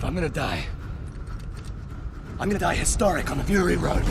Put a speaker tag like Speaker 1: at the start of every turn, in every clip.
Speaker 1: I'm gonna die. I'm gonna die historic on the Fury Road.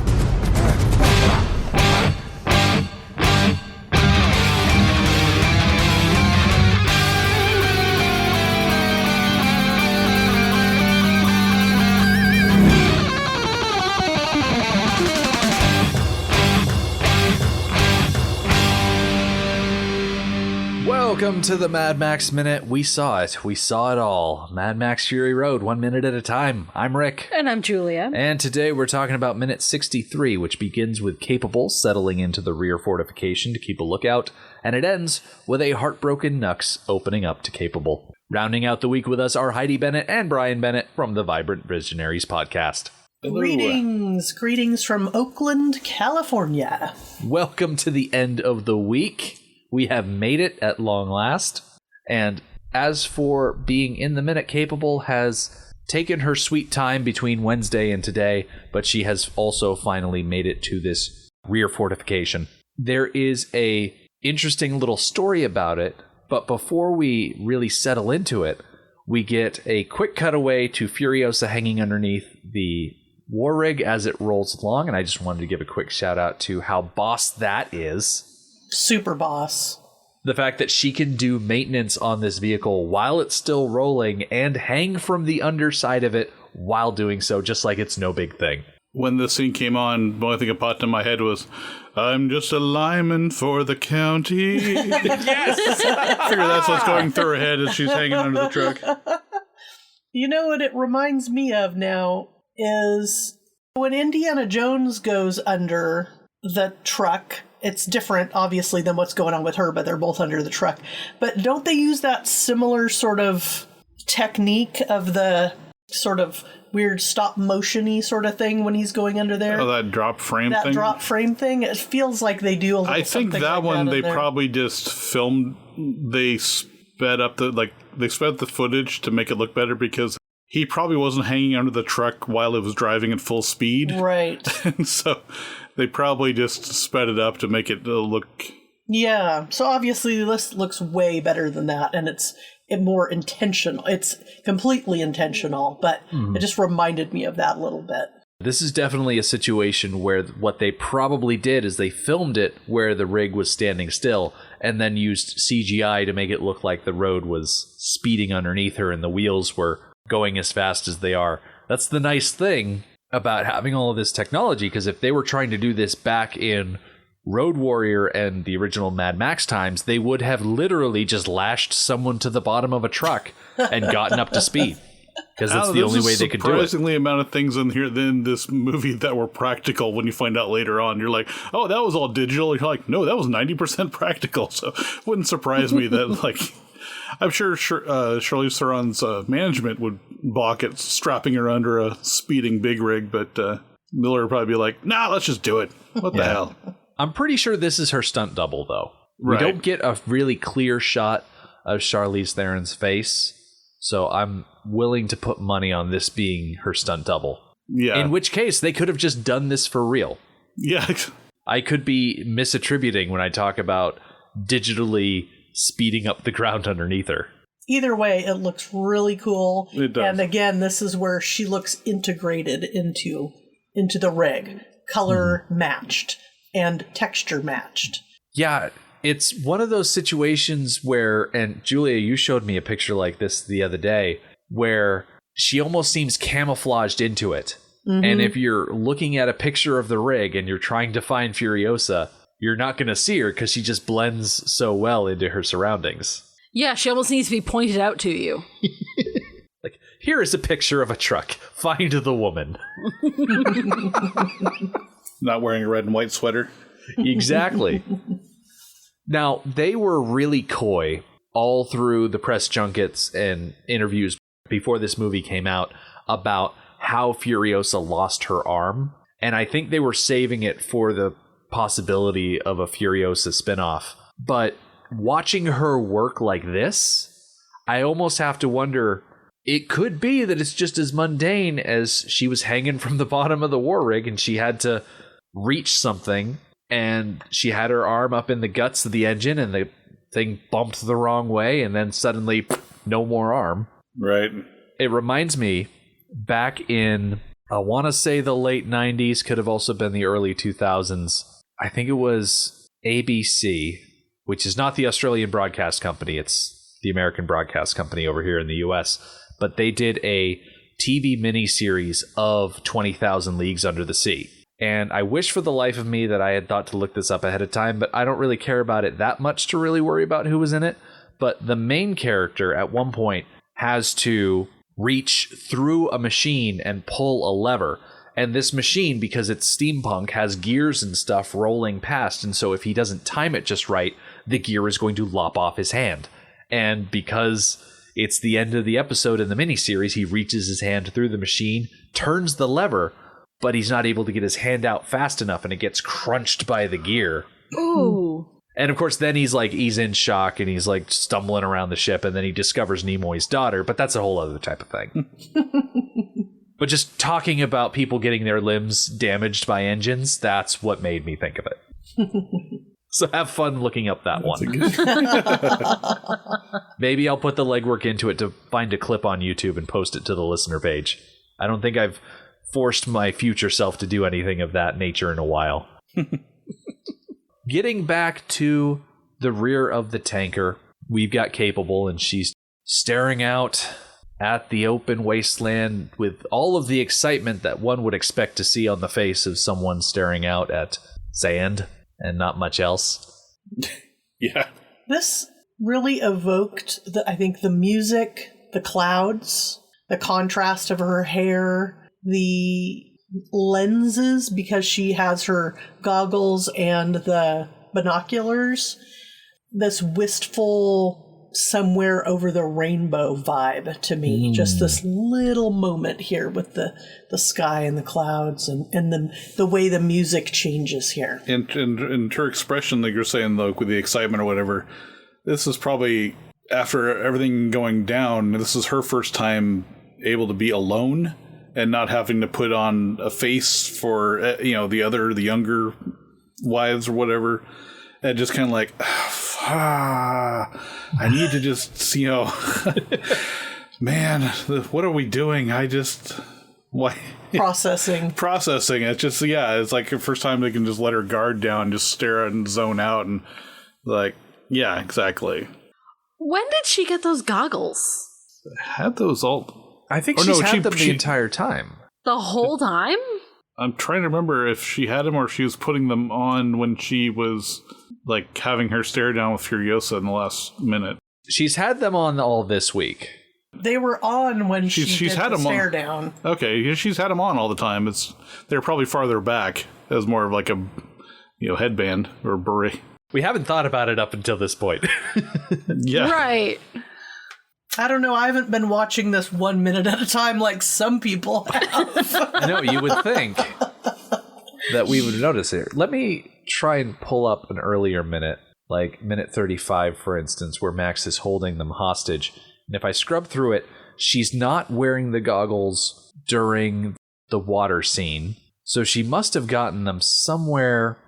Speaker 2: Welcome to the Mad Max Minute. We saw it. We saw it all. Mad Max Fury Road, 1 minute at a time. I'm Rick.
Speaker 3: And I'm Julia.
Speaker 2: And today we're talking about minute 63, which begins with Capable settling into the rear fortification to keep a lookout, and it ends with a heartbroken Nux opening up to Capable. Rounding out the week with us are Heidi Bennett and Brian Bennett from the Vibrant Visionaries podcast.
Speaker 4: Hello. Greetings from Oakland, California.
Speaker 2: Welcome to the end of the week. We have made it at long last. And as for being in the minute, Capable has taken her sweet time between Wednesday and today, but she has also finally made it to this rear fortification. There is a interesting little story about it, but before we really settle into it, we get a quick cutaway to Furiosa hanging underneath the war rig as it rolls along, and I just wanted to give a quick shout out to how boss that is.
Speaker 4: Super boss.
Speaker 2: The fact that she can do maintenance on this vehicle while it's still rolling and hang from the underside of it while doing so, just like it's no big thing.
Speaker 5: When the scene came on, the only thing that popped in my head was, I'm just a lineman for the county. Yes! I figure that's what's going through her head as she's hanging under the truck.
Speaker 4: You know what it reminds me of now is when Indiana Jones goes under the truck. It's different, obviously, than what's going on with her, but they're both under the truck. But don't they use that similar sort of technique of the sort of weird stop-motion-y sort of thing when he's going under there?
Speaker 5: Oh, that drop frame thing?
Speaker 4: That drop frame thing? It feels like they do a little
Speaker 5: I think that
Speaker 4: like
Speaker 5: one
Speaker 4: that
Speaker 5: they probably just filmed, they sped up the footage to make it look better because he probably wasn't hanging under the truck while it was driving at full speed.
Speaker 4: Right.
Speaker 5: And so they probably just sped it up to make it look...
Speaker 4: Yeah, so obviously this looks way better than that, and it's more intentional. It's completely intentional, but it just reminded me of that a little bit.
Speaker 2: This is definitely a situation where what they probably did is they filmed it where the rig was standing still and then used CGI to make it look like the road was speeding underneath her and the wheels were going as fast as they are. That's the nice thing about having all of this technology, because if they were trying to do this back in Road Warrior and the original Mad Max times, they would have literally just lashed someone to the bottom of a truck and gotten up to speed, because that's the only way they could do it.
Speaker 5: Surprisingly amount of things in here in this movie that were practical. When you find out later on, you're like, oh, that was all digital. You're like, no, that was 90% practical. So it wouldn't surprise me that, like, I'm sure Charlize Theron's management would balk at strapping her under a speeding big rig, but Miller would probably be like, nah, let's just do it. What the hell?
Speaker 2: I'm pretty sure this is her stunt double, though.
Speaker 5: Right.
Speaker 2: We don't get a really clear shot of Charlize Theron's face, so I'm willing to put money on this being her stunt double.
Speaker 5: Yeah.
Speaker 2: In which case, they could have just done this for real.
Speaker 5: Yeah.
Speaker 2: I could be misattributing when I talk about digitally speeding up the ground underneath her.
Speaker 4: Either way, it looks really cool.
Speaker 5: It does.
Speaker 4: And again, this is where she looks integrated into the rig. Color matched and texture matched.
Speaker 2: Yeah, it's one of those situations where, and Julia, you showed me a picture like this the other day, where she almost seems camouflaged into it. Mm-hmm. And if you're looking at a picture of the rig and you're trying to find Furiosa, you're not going to see her because she just blends so well into her surroundings.
Speaker 3: Yeah, she almost needs to be pointed out to you.
Speaker 2: Like, here is a picture of a truck. Find the woman.
Speaker 5: Not wearing a red and white sweater.
Speaker 2: Exactly. Now, they were really coy all through the press junkets and interviews before this movie came out about how Furiosa lost her arm. And I think they were saving it for the possibility of a Furiosa spinoff. But watching her work like this, I almost have to wonder, it could be that it's just as mundane as she was hanging from the bottom of the war rig and she had to reach something and she had her arm up in the guts of the engine and the thing bumped the wrong way and then suddenly no more arm.
Speaker 5: Right.
Speaker 2: It reminds me back in, I want to say the late 90s, could have also been the early 2000s. I think it was ABC, which is not the Australian broadcast company. It's the American broadcast company over here in the US. But they did a TV miniseries of 20,000 Leagues Under the Sea. And I wish for the life of me that I had thought to look this up ahead of time, but I don't really care about it that much to really worry about who was in it. But the main character at one point has to reach through a machine and pull a lever. And this machine, because it's steampunk, has gears and stuff rolling past. And so if he doesn't time it just right, the gear is going to lop off his hand. And because it's the end of the episode in the miniseries, he reaches his hand through the machine, turns the lever, but he's not able to get his hand out fast enough, and it gets crunched by the gear.
Speaker 3: Ooh.
Speaker 2: And of course, then he's in shock, and he's like stumbling around the ship, and then he discovers Nimoy's daughter, but that's a whole other type of thing. But just talking about people getting their limbs damaged by engines, that's what made me think of it. So have fun looking up that one. Maybe I'll put the legwork into it to find a clip on YouTube and post it to the listener page. I don't think I've forced my future self to do anything of that nature in a while. Getting back to the rear of the tanker, we've got Capable, and she's staring out at the open wasteland with all of the excitement that one would expect to see on the face of someone staring out at sand and not much else.
Speaker 5: Yeah.
Speaker 4: This really evoked, I think, the music, the clouds, the contrast of her hair, the lenses, because she has her goggles and the binoculars, this wistful somewhere over the rainbow vibe to me. Just this little moment here with the sky and the clouds and the way the music changes here.
Speaker 5: And her expression, like you're saying, like with the excitement or whatever, this is probably, after everything going down, this is her first time able to be alone and not having to put on a face for, the younger wives or whatever. And just kind of like, I need to just, man, what are we doing? Why?
Speaker 4: Processing.
Speaker 5: It's just, it's like the first time they can just let her guard down, just stare and zone out. And like, yeah, exactly.
Speaker 3: When did she get those goggles?
Speaker 5: Had those all.
Speaker 2: I think she's had them the entire time.
Speaker 3: The whole time?
Speaker 5: I'm trying to remember if she had them or if she was putting them on when she was like having her stare down with Furiosa in the last minute.
Speaker 2: She's had them on all this week.
Speaker 4: They were on when she's
Speaker 5: had them
Speaker 4: stare
Speaker 5: on.
Speaker 4: Down.
Speaker 5: Okay, she's had them on all the time. They're probably farther back as more of like a headband or a beret.
Speaker 2: We haven't thought about it up until this point.
Speaker 5: Yeah.
Speaker 3: Right.
Speaker 4: I don't know. I haven't been watching this 1 minute at a time like some people have.
Speaker 2: No, you would think that we would notice it. Let me try and pull up an earlier minute, like minute 35, for instance, where Max is holding them hostage. And if I scrub through it, she's not wearing the goggles during the water scene. So she must have gotten them somewhere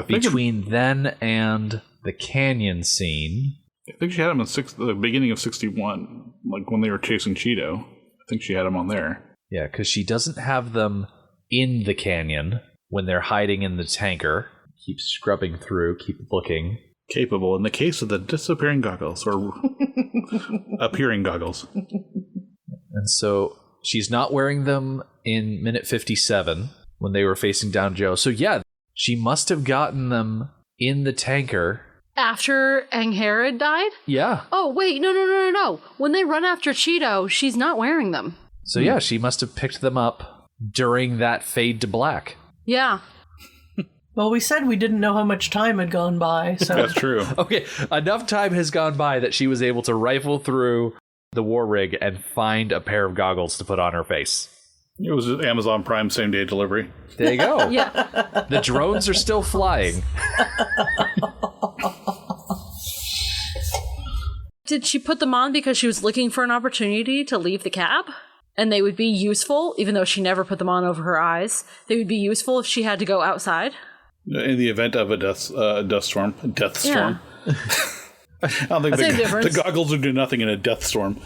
Speaker 2: between then and the canyon scene.
Speaker 5: I think she had them in the beginning of 61, like when they were chasing Cheeto. I think she had them on there.
Speaker 2: Yeah, because she doesn't have them in the canyon when they're hiding in the tanker. Keep scrubbing through, keep looking.
Speaker 5: Capable in the case of the disappearing goggles, or appearing goggles.
Speaker 2: And so she's not wearing them in minute 57 when they were facing down Joe. So yeah, she must have gotten them in the tanker.
Speaker 3: After Angharad died?
Speaker 2: Yeah.
Speaker 3: Oh, wait, no. When they run after Cheeto, she's not wearing them.
Speaker 2: So yeah, she must have picked them up during that fade to black.
Speaker 3: Yeah.
Speaker 4: Well, we said we didn't know how much time had gone by. So
Speaker 5: That's true.
Speaker 2: Okay, enough time has gone by that she was able to rifle through the war rig and find a pair of goggles to put on her face.
Speaker 5: It was Amazon Prime same-day delivery.
Speaker 2: There you go.
Speaker 3: Yeah.
Speaker 2: The drones are still flying.
Speaker 3: Did she put them on because she was looking for an opportunity to leave the cab? And they would be useful, even though she never put them on over her eyes. They would be useful if she had to go outside.
Speaker 5: In the event of a death storm.
Speaker 3: Yeah.
Speaker 5: I don't think the goggles would do nothing in a death storm.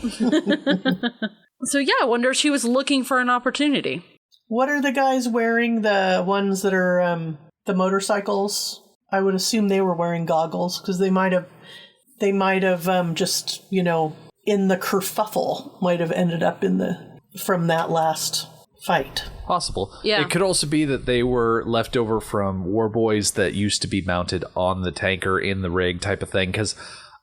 Speaker 3: So yeah, I wonder if she was looking for an opportunity.
Speaker 4: What are the guys wearing? The ones that are the motorcycles? I would assume they were wearing goggles because they might have just, you know, in the kerfuffle might have ended up from that last fight.
Speaker 2: Possible.
Speaker 3: Yeah.
Speaker 2: It could also be that they were left over from war boys that used to be mounted on the tanker in the rig type of thing, because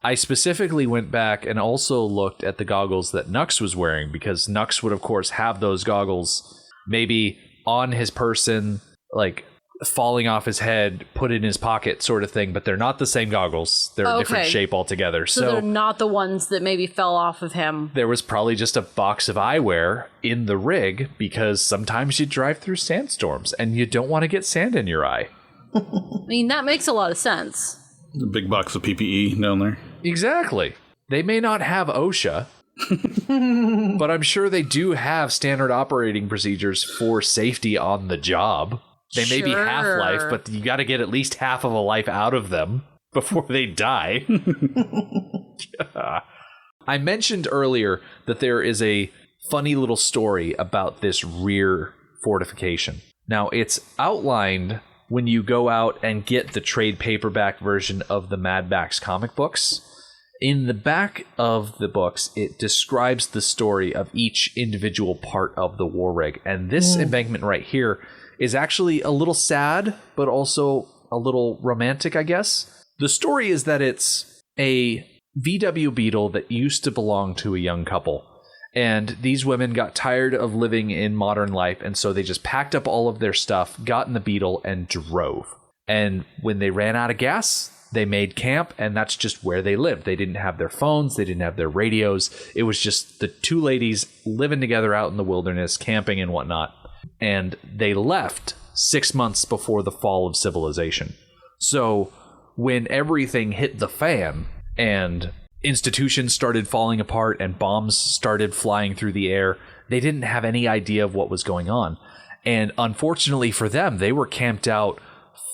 Speaker 2: I specifically went back and also looked at the goggles that Nux was wearing, because Nux would, of course, have those goggles maybe on his person, like falling off his head, put in his pocket sort of thing, but they're not the same goggles. They're a different shape altogether.
Speaker 3: So they're not the ones that maybe fell off of him.
Speaker 2: There was probably just a box of eyewear in the rig, because sometimes you drive through sandstorms and you don't want to get sand in your eye.
Speaker 3: I mean, that makes a lot of sense.
Speaker 5: A big box of PPE down there.
Speaker 2: Exactly. They may not have OSHA, but I'm sure they do have standard operating procedures for safety on the job. They may be half-life, but you got to get at least half of a life out of them before they die. I mentioned earlier that there is a funny little story about this rear fortification. Now, it's outlined when you go out and get the trade paperback version of the Mad Max comic books. In the back of the books, it describes the story of each individual part of the war rig. And this embankment right here is actually a little sad, but also a little romantic, I guess. The story is that it's a VW Beetle that used to belong to a young couple. And these women got tired of living in modern life, and so they just packed up all of their stuff, got in the Beetle, and drove. And when they ran out of gas, they made camp, and that's just where they lived. They didn't have their phones, they didn't have their radios. It was just the two ladies living together out in the wilderness, camping and whatnot. And they left 6 months before the fall of civilization. So when everything hit the fan and institutions started falling apart and bombs started flying through the air, they didn't have any idea of what was going on. And unfortunately for them, they were camped out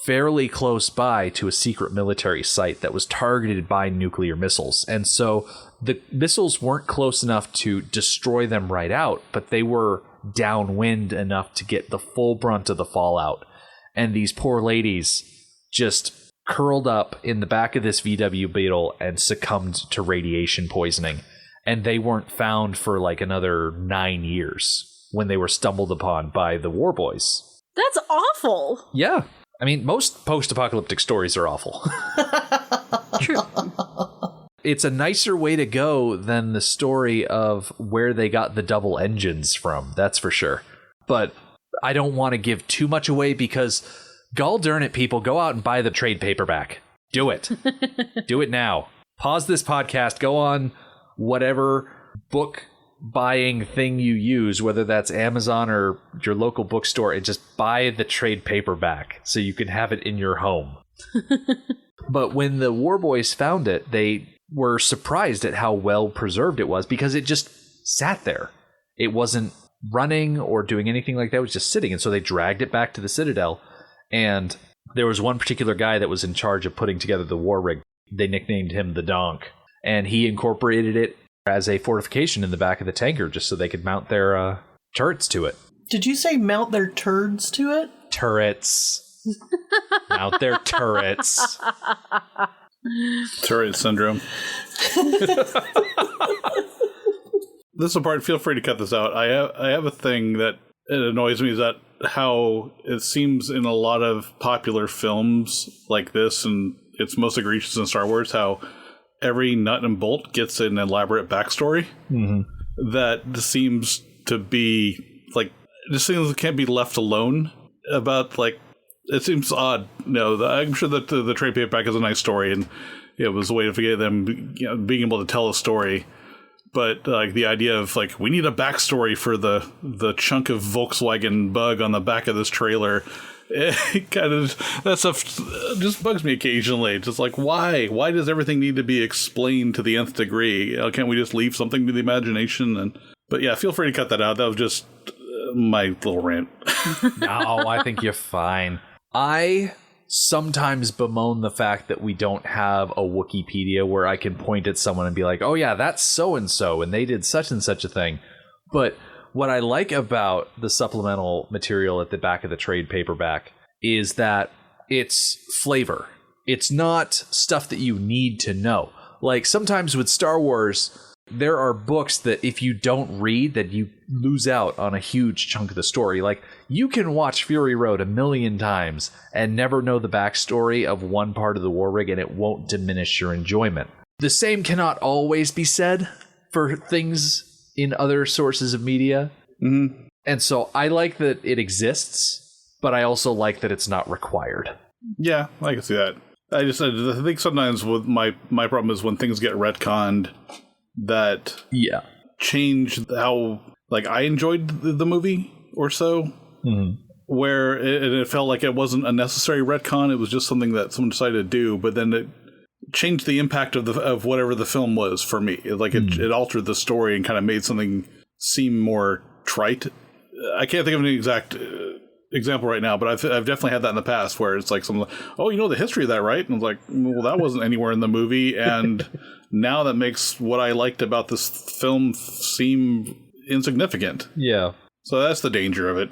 Speaker 2: fairly close by to a secret military site that was targeted by nuclear missiles. And so the missiles weren't close enough to destroy them right out, but they were downwind enough to get the full brunt of the fallout. And these poor ladies just curled up in the back of this VW Beetle and succumbed to radiation poisoning. And they weren't found for like another 9 years when they were stumbled upon by the war boys.
Speaker 3: That's awful.
Speaker 2: Yeah. I mean, most post-apocalyptic stories are awful.
Speaker 3: True.
Speaker 2: It's a nicer way to go than the story of where they got the double engines from, that's for sure. But I don't want to give too much away, because gall darn it, people, go out and buy the trade paperback. Do it. Do it now. Pause this podcast, go on whatever book buying thing you use, whether that's Amazon or your local bookstore, and just buy the trade paperback so you can have it in your home. But when the war boys found it, they were surprised at how well preserved it was, because it just sat there. It wasn't running or doing anything like that. It was just sitting. And so they dragged it back to the Citadel. And there was one particular guy that was in charge of putting together the war rig. They nicknamed him the Donk. And he incorporated it as a fortification in the back of the tanker, just so they could mount their turrets to it.
Speaker 4: Did you say mount their turds to it?
Speaker 2: Turrets. Mount their turrets.
Speaker 5: Turret syndrome. This is a part, feel free to cut this out. I have a thing that it annoys me, is that how it seems in a lot of popular films like this, and it's most egregious in Star Wars, how every nut and bolt gets an elaborate backstory. Mm-hmm. That seems to be like, just things that can't be left alone about, like, it seems odd. No, I'm sure that the trade paperback is a nice story, and it was a way to forget them, you know, being able to tell a story. But like the idea of like, we need a backstory for the chunk of Volkswagen bug on the back of this trailer, it kind of, that stuff just bugs me occasionally. Just like, why does everything need to be explained to the nth degree? Can't we just leave something to the imagination? But yeah, feel free to cut that out. That was just my little rant.
Speaker 2: No, I think you're fine. I sometimes bemoan the fact that we don't have a Wikipedia where I can point at someone and be like, oh yeah, that's so-and-so, and they did such and such a thing. But what I like about the supplemental material at the back of the trade paperback is that it's flavor. It's not stuff that you need to know. Like sometimes with Star Wars, there are books that if you don't read, that you lose out on a huge chunk of the story. Like you can watch Fury Road 1,000,000 times and never know the backstory of one part of the war rig, and it won't diminish your enjoyment. The same cannot always be said for things in other sources of media.
Speaker 5: Mm-hmm.
Speaker 2: And so I like that it exists, but I also like that it's not required.
Speaker 5: Yeah, I can see that. I think sometimes with my problem is when things get retconned that change how like I enjoyed the movie or so, where it felt like it wasn't a necessary retcon. It was just something that someone decided to do, but then it changed the impact of whatever the film was for me. It altered the story and kind of made something seem more trite. I can't think of an exact example right now, but I've definitely had that in the past where it's like someone, oh, you know the history of that, right? And I was like, well, that wasn't anywhere in the movie, and now that makes what I liked about this film seem insignificant.
Speaker 2: Yeah.
Speaker 5: So that's the danger of it.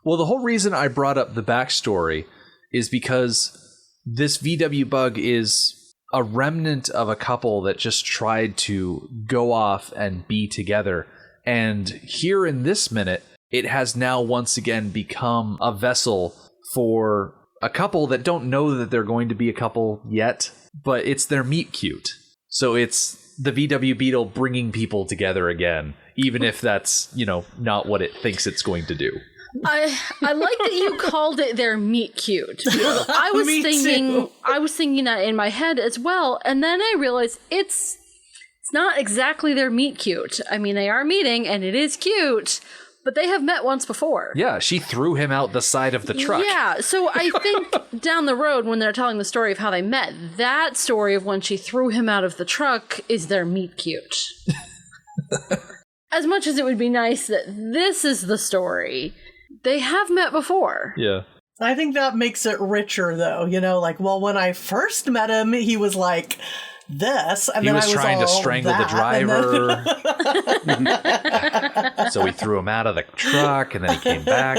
Speaker 2: Well, the whole reason I brought up the backstory is because this VW bug is a remnant of a couple that just tried to go off and be together. And here in this minute, it has now once again become a vessel for a couple that don't know that they're going to be a couple yet, but it's their meet cute. So it's the VW Beetle bringing people together again, even if that's, not what it thinks it's going to do.
Speaker 3: I like that you called it their meet cute. I was thinking that in my head as well, and then I realized it's not exactly their meet cute. I mean, they are meeting and it is cute, but they have met once before.
Speaker 2: Yeah, she threw him out the side of the truck.
Speaker 3: Yeah, so I think down the road when they're telling the story of how they met, that story of when she threw him out of the truck is their meet cute. As much as it would be nice that this is the story, they have met before.
Speaker 2: Yeah.
Speaker 4: I think that makes it richer, though. When I first met him, he was like this, and
Speaker 2: he
Speaker 4: then
Speaker 2: was
Speaker 4: I was
Speaker 2: trying to
Speaker 4: all
Speaker 2: strangle
Speaker 4: that,
Speaker 2: the driver. So he threw him out of the truck, and then he came back.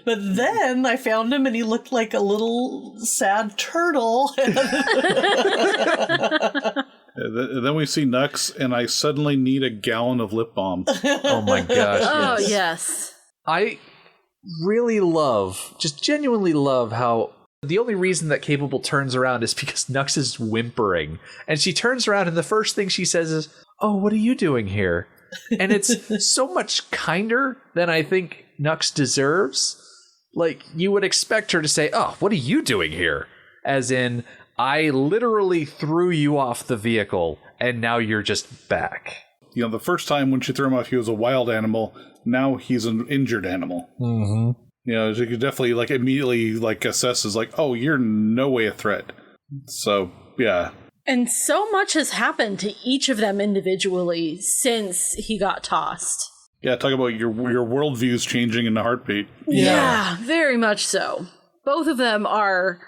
Speaker 4: But then I found him, and he looked like a little sad turtle.
Speaker 5: Then we see Nux, and I suddenly need a gallon of lip balm.
Speaker 2: Oh my gosh.
Speaker 3: Oh, yes.
Speaker 2: I really just genuinely love how the only reason that Capable turns around is because Nux is whimpering. And she turns around, and the first thing she says is, "Oh, what are you doing here?" And it's so much kinder than I think Nux deserves. Like, you would expect her to say, "Oh, what are you doing here?" As in, I literally threw you off the vehicle, and now you're just back.
Speaker 5: The first time when she threw him off, he was a wild animal. Now he's an injured animal.
Speaker 2: Mm-hmm.
Speaker 5: She could definitely immediately assesses oh, you're no way a threat. So yeah.
Speaker 3: And so much has happened to each of them individually since he got tossed.
Speaker 5: Yeah, talk about your worldviews changing in a heartbeat.
Speaker 3: Yeah, very much so. Both of them are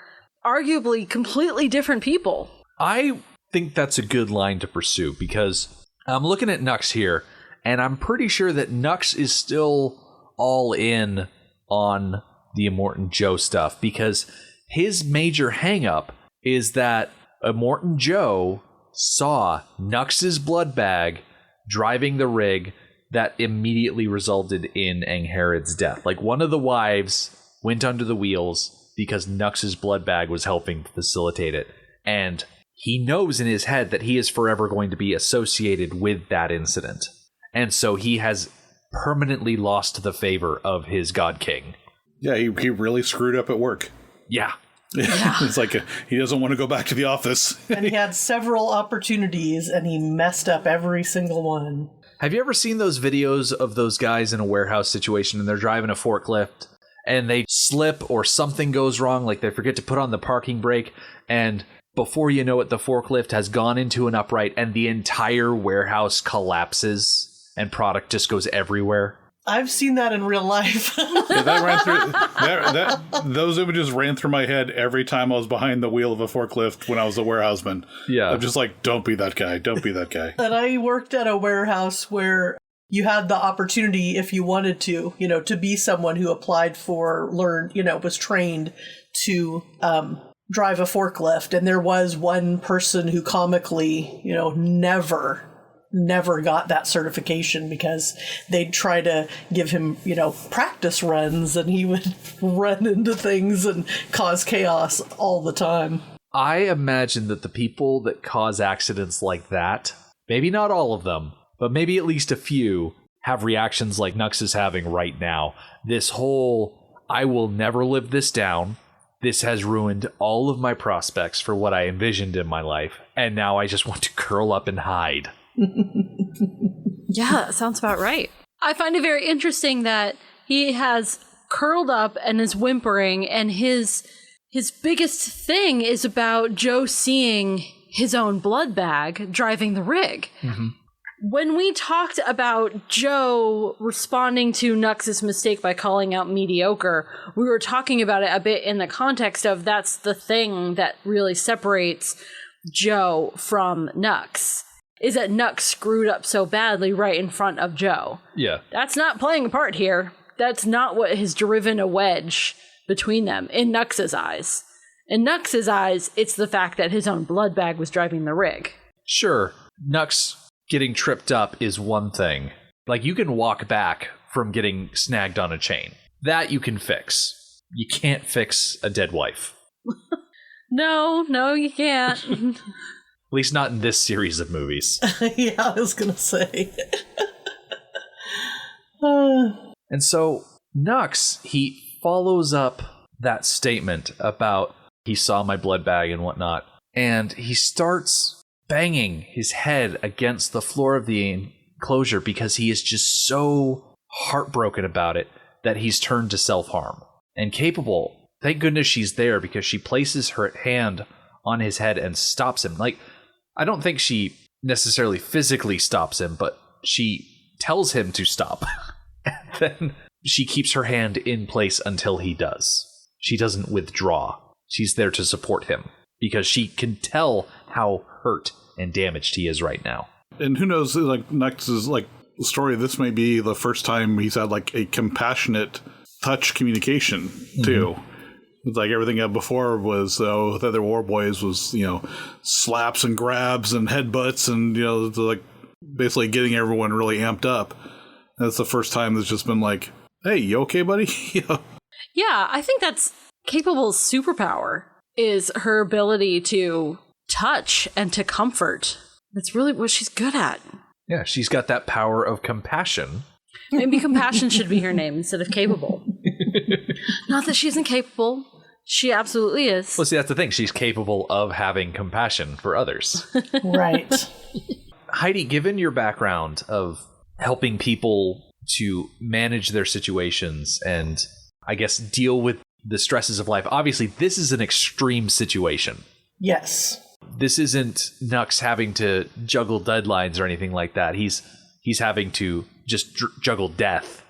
Speaker 3: arguably completely different people.
Speaker 2: I think that's a good line to pursue because I'm looking at Nux here, and I'm pretty sure that Nux is still all in on the Immortan Joe stuff because his major hang-up is that Immortan Joe saw Nux's blood bag driving the rig that immediately resulted in Angharad's death. One of the wives went under the wheels because Nux's blood bag was helping facilitate it. And he knows in his head that he is forever going to be associated with that incident. And so he has permanently lost the favor of his God King.
Speaker 5: Yeah, he really screwed up at work.
Speaker 2: Yeah.
Speaker 5: It's he doesn't want to go back to the office.
Speaker 4: And he had several opportunities, and he messed up every single one.
Speaker 2: Have you ever seen those videos of those guys in a warehouse situation and they're driving a forklift and they slip or something goes wrong, like they forget to put on the parking brake, and before you know it, the forklift has gone into an upright and the entire warehouse collapses and product just goes everywhere?
Speaker 4: I've seen that in real life.
Speaker 5: Yeah, that ran through. Those images ran through my head every time I was behind the wheel of a forklift when I was a warehouseman.
Speaker 2: Yeah,
Speaker 5: I'm just don't be that guy. Don't be that guy.
Speaker 4: And I worked at a warehouse where you had the opportunity, if you wanted to, to be someone who applied for, learned, was trained to drive a forklift. And there was one person who comically, never got that certification because they'd try to give him, practice runs, and he would run into things and cause chaos all the time.
Speaker 2: I imagine that the people that cause accidents like that, maybe not all of them, but maybe at least a few, have reactions like Nux is having right now. This whole, I will never live this down. This has ruined all of my prospects for what I envisioned in my life, and now I just want to curl up and hide.
Speaker 3: Yeah, that sounds about right. I find it very interesting that he has curled up and is whimpering, and his biggest thing is about Joe seeing his own blood bag driving the rig. Mm-hmm. When we talked about Joe responding to Nux's mistake by calling out mediocre, we were talking about it a bit in the context of that's the thing that really separates Joe from Nux, is that Nux screwed up so badly right in front of Joe.
Speaker 2: Yeah.
Speaker 3: That's not playing a part here. That's not what has driven a wedge between them in Nux's eyes. In Nux's eyes, it's the fact that his own blood bag was driving the rig.
Speaker 2: Sure, Nux getting tripped up is one thing. Like, you can walk back from getting snagged on a chain. That you can fix. You can't fix a dead wife.
Speaker 3: No, you can't.
Speaker 2: At least not in this series of movies.
Speaker 4: Yeah, I was going to say.
Speaker 2: And so, Nux, he follows up that statement about he saw my blood bag and whatnot, and he starts banging his head against the floor of the enclosure because he is just so heartbroken about it that he's turned to self-harm. And Capable, thank goodness she's there, because she places her hand on his head and stops him. Like, I don't think she necessarily physically stops him, but she tells him to stop. And then she keeps her hand in place until he does. She doesn't withdraw. She's there to support him because she can tell how hurt and damaged he is right now.
Speaker 5: And who knows, like, Nux's, like, story, this may be the first time he's had, like, a compassionate touch communication, too. Mm-hmm. It's like everything before was, with other War Boys was, slaps and grabs and headbutts and, like, basically getting everyone really amped up. That's the first time there's just been like, hey, you okay, buddy?
Speaker 3: Yeah, I think that's Capable's superpower, is her ability to touch and to comfort. That's really what she's good at.
Speaker 2: Yeah, she's got that power of compassion.
Speaker 3: Maybe compassion should be her name instead of capable. Not that she isn't capable. She absolutely is.
Speaker 2: Well, see, that's the thing. She's capable of having compassion for others.
Speaker 4: Right.
Speaker 2: Heidi, given your background of helping people to manage their situations and, I guess, deal with the stresses of life, obviously this is an extreme situation.
Speaker 4: Yes.
Speaker 2: This isn't Nux having to juggle deadlines or anything like that. He's having to just juggle death.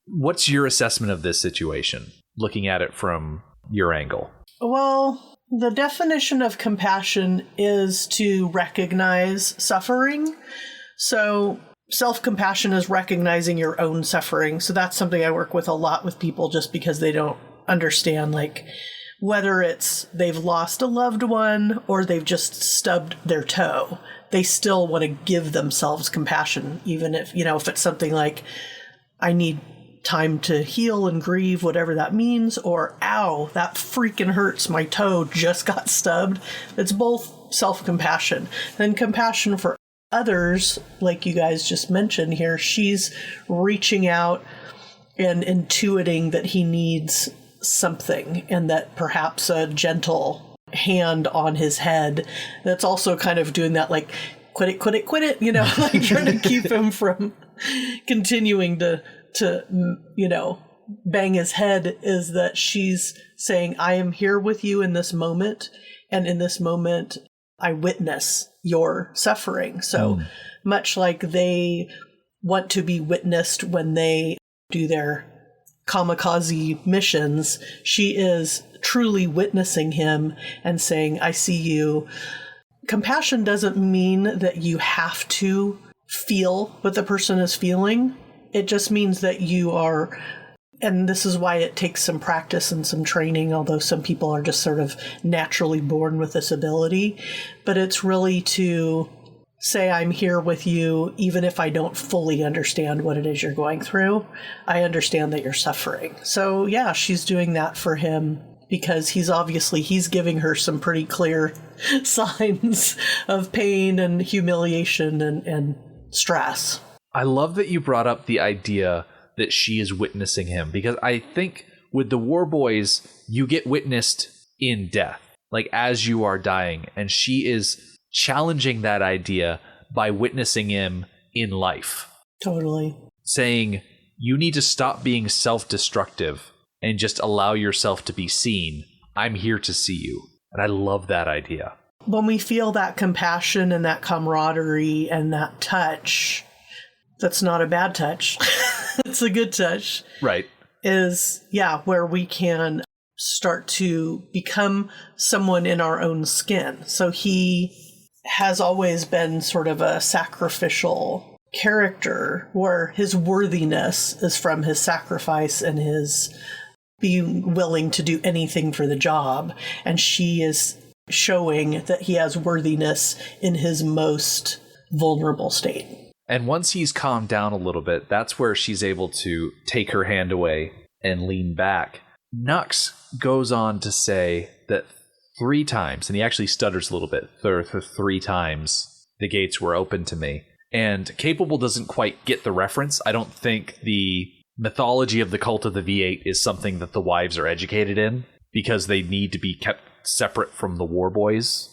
Speaker 2: What's your assessment of this situation, looking at it from your angle?
Speaker 4: Well, the definition of compassion is to recognize suffering. So self-compassion is recognizing your own suffering. So that's something I work with a lot with people, just because they don't understand, like, whether it's they've lost a loved one or they've just stubbed their toe, they still want to give themselves compassion, even if, if it's something like, I need time to heal and grieve, whatever that means, or, ow, that freaking hurts, my toe just got stubbed. It's both self-compassion. Then compassion for others, like you guys just mentioned here, she's reaching out and intuiting that he needs something, and that perhaps a gentle hand on his head that's also kind of doing that, like, quit it, like trying to keep him from continuing to bang his head, is that she's saying, I am here with you in this moment, and in this moment I witness your suffering. So much like they want to be witnessed when they do their kamikaze missions, she is truly witnessing him and saying, I see you. Compassion doesn't mean that you have to feel what the person is feeling. It just means that you are, and this is why it takes some practice and some training, although some people are just sort of naturally born with this ability. But it's really to say, I'm here with you, even if I don't fully understand what it is you're going through. I understand that you're suffering. So yeah, she's doing that for him because he's giving her some pretty clear signs of pain and humiliation and stress.
Speaker 2: I love that you brought up the idea that she is witnessing him, because I think with the War Boys, you get witnessed in death, like as you are dying, and she is challenging that idea by witnessing him in life.
Speaker 4: Totally.
Speaker 2: Saying, you need to stop being self-destructive and just allow yourself to be seen. I'm here to see you. And I love that idea.
Speaker 4: When we feel that compassion and that camaraderie and that touch, that's not a bad touch. It's a good touch.
Speaker 2: Right.
Speaker 4: Is, where we can start to become someone in our own skin. So he has always been sort of a sacrificial character where his worthiness is from his sacrifice and his being willing to do anything for the job. And she is showing that he has worthiness in his most vulnerable state.
Speaker 2: And once he's calmed down a little bit, that's where she's able to take her hand away and lean back. Nux goes on to say that 3 times, and he actually stutters a little bit, 3 times the gates were open to me. And Capable doesn't quite get the reference. I don't think the mythology of the cult of the V8 is something that the wives are educated in, because they need to be kept separate from the War Boys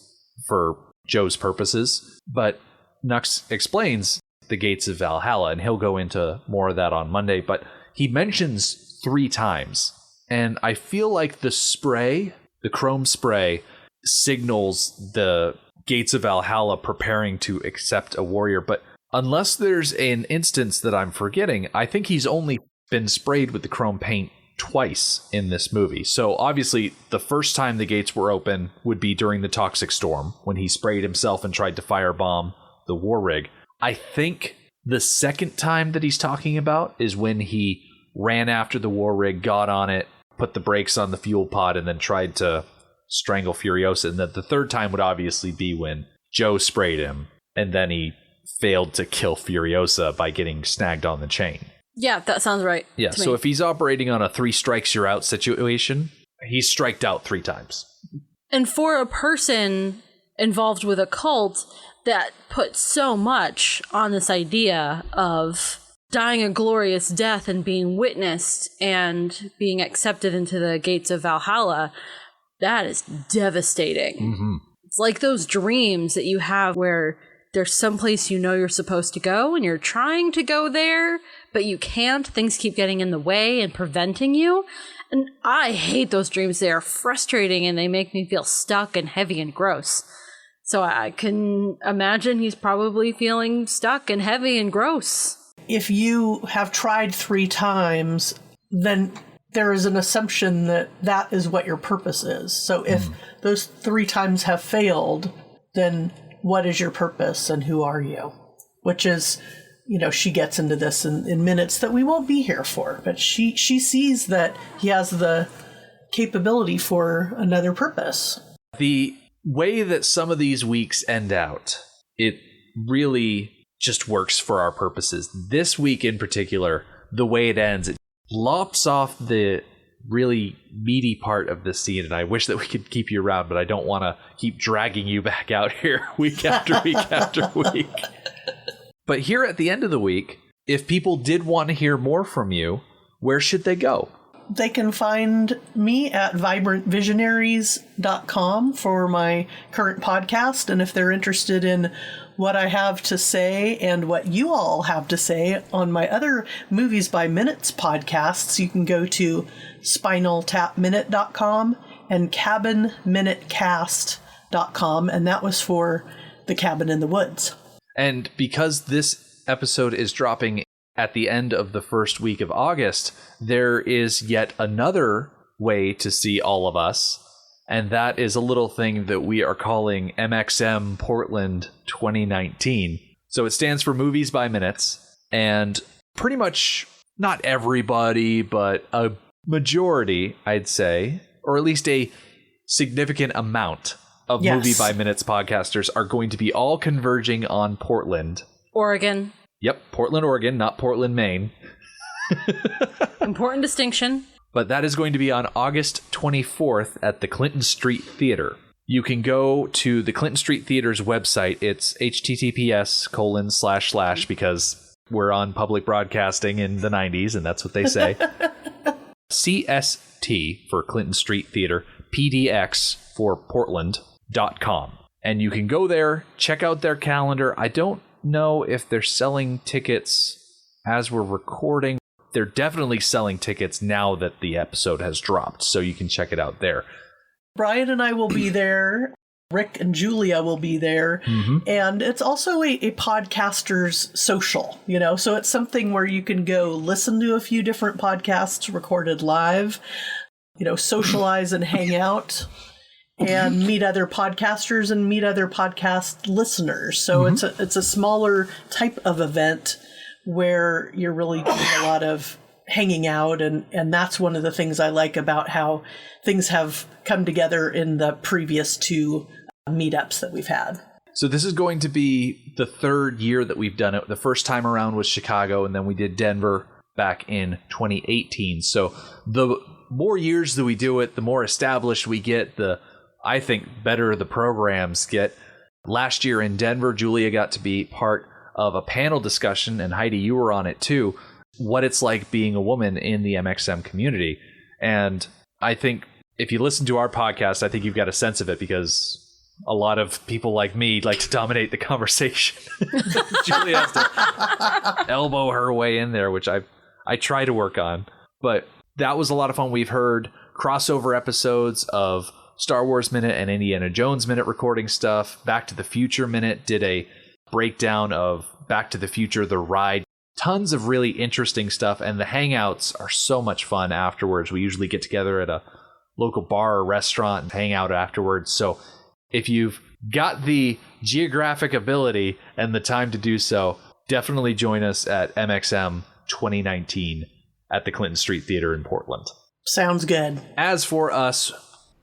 Speaker 2: for Joe's purposes. But Nux explains the gates of Valhalla, and he'll go into more of that on Monday, but he mentions 3 times. And I feel like the spray, the chrome spray, signals the gates of Valhalla preparing to accept a warrior. But unless there's an instance that I'm forgetting, I think he's only been sprayed with the chrome paint twice in this movie. So obviously the first time the gates were open would be during the Toxic Storm, when he sprayed himself and tried to firebomb the war rig. I think the second time that he's talking about is when he ran after the war rig, got on it, put the brakes on the fuel pod, and then tried to strangle Furiosa. And that the third time would obviously be when Joe sprayed him, and then he failed to kill Furiosa by getting snagged on the chain.
Speaker 3: Yeah, that sounds right.
Speaker 2: Yeah, so if he's operating on a 3 strikes you're out situation, he's striked out 3 times.
Speaker 3: And for a person involved with a cult that put so much on this idea of dying a glorious death and being witnessed and being accepted into the gates of Valhalla, that is devastating. Mm-hmm. It's like those dreams that you have where there's someplace you know you're supposed to go and you're trying to go there, but you can't. Things keep getting in the way and preventing you. And I hate those dreams. They are frustrating and they make me feel stuck and heavy and gross. So I can imagine he's probably feeling stuck and heavy and gross.
Speaker 4: If you have tried 3 times, then there is an assumption that that is what your purpose is. So if those 3 times have failed, then what is your purpose and who are you? Which is, she gets into this in minutes that we won't be here for. But she sees that he has the capability for another purpose.
Speaker 2: The way that some of these weeks end out, it really just works for our purposes. This week in particular, the way it ends, it lops off the really meaty part of the scene, and I wish that we could keep you around, but I don't want to keep dragging you back out here week after week after week. But here at the end of the week, if people did want to hear more from you, where should they go?
Speaker 4: They can find me at vibrantvisionaries.com for my current podcast. And if they're interested in what I have to say and what you all have to say on my other Movies by Minutes podcasts, you can go to spinaltapminute.com and cabinminutecast.com. And that was for The Cabin in the Woods.
Speaker 2: And because this episode is dropping at the end of the first week of August, there is yet another way to see all of us, and that is a little thing that we are calling MXM Portland 2019. So it stands for Movies by Minutes, and pretty much not everybody, but a majority, I'd say, or at least a significant amount of Movie by Minutes podcasters are going to be all converging on Portland.
Speaker 3: Oregon.
Speaker 2: Yep, Portland, Oregon, not Portland, Maine.
Speaker 3: Important distinction.
Speaker 2: But that is going to be on August 24th at the Clinton Street Theater. You can go to the Clinton Street Theater's website. It's https:// because we're on public broadcasting in the 90s, and that's what they say. CST for Clinton Street Theater, PDX for Portland.com. And you can go there, check out their calendar. I don't know if they're selling tickets as we're recording. They're definitely selling tickets now that the episode has dropped, so you can check it out there.
Speaker 4: Brian and I will be there. Rick and Julia will be there. Mm-hmm. And it's also a podcaster's social, you know, so it's something where you can go listen to a few different podcasts recorded live, you know, socialize and hang out and meet other podcasters and meet other podcast listeners. So it's a smaller type of event where you're really doing a lot of hanging out, and that's one of the things I like about how things have come together in the previous two meetups that we've had.
Speaker 2: So this is going to be the third year that we've done it. The first time around was Chicago, and then we did Denver back in 2018. So the more years that we do it, the more established we get, the, I think, better the programs get. Last year in Denver, Julia got to be part of a panel discussion, and Heidi, you were on it too, what it's like being a woman in the MXM community. And I think if you listen to our podcast, I think you've got a sense of it, because a lot of people like me like to dominate the conversation. Julia has to elbow her way in there, which I try to work on. But that was a lot of fun. We've heard crossover episodes of Star Wars Minute and Indiana Jones Minute recording stuff. Back to the Future Minute did a breakdown of Back to the Future, the ride. Tons of really interesting stuff, and the hangouts are so much fun afterwards. We usually get together at a local bar or restaurant and hang out afterwards. So if you've got the geographic ability and the time to do so, definitely join us at MXM 2019 at the Clinton Street Theater in Portland.
Speaker 4: Sounds good.
Speaker 2: As for us,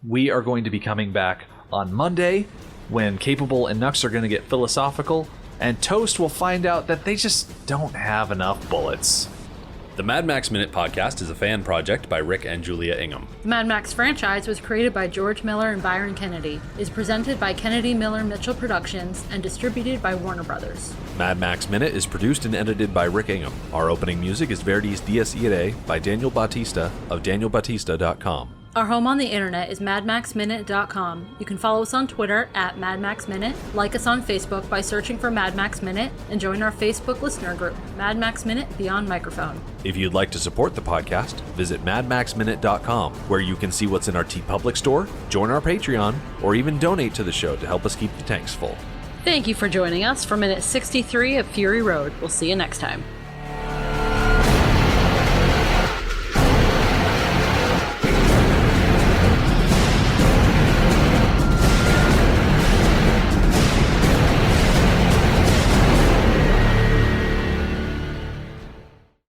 Speaker 2: we are going to be coming back on Monday when Capable and Nux are going to get philosophical, and Toast will find out that they just don't have enough bullets.
Speaker 6: The Mad Max Minute podcast is a fan project by Rick and Julia Ingham.
Speaker 3: The Mad Max franchise was created by George Miller and Byron Kennedy, is presented by Kennedy Miller Mitchell Productions, and distributed by Warner Brothers.
Speaker 6: Mad Max Minute is produced and edited by Rick Ingham. Our opening music is Verdi's Dies Irae by Daniel Bautista of danielbautista.com.
Speaker 3: Our home on the internet is madmaxminute.com. You can follow us on Twitter at madmaxminute, like us on Facebook by searching for Mad Max Minute, and join our Facebook listener group, Mad Max Minute Beyond Microphone.
Speaker 6: If you'd like to support the podcast, visit madmaxminute.com, where you can see what's in our TeePublic store, join our Patreon, or even donate to the show to help us keep the tanks full.
Speaker 3: Thank you for joining us for minute 63 of Fury Road. We'll see you next time.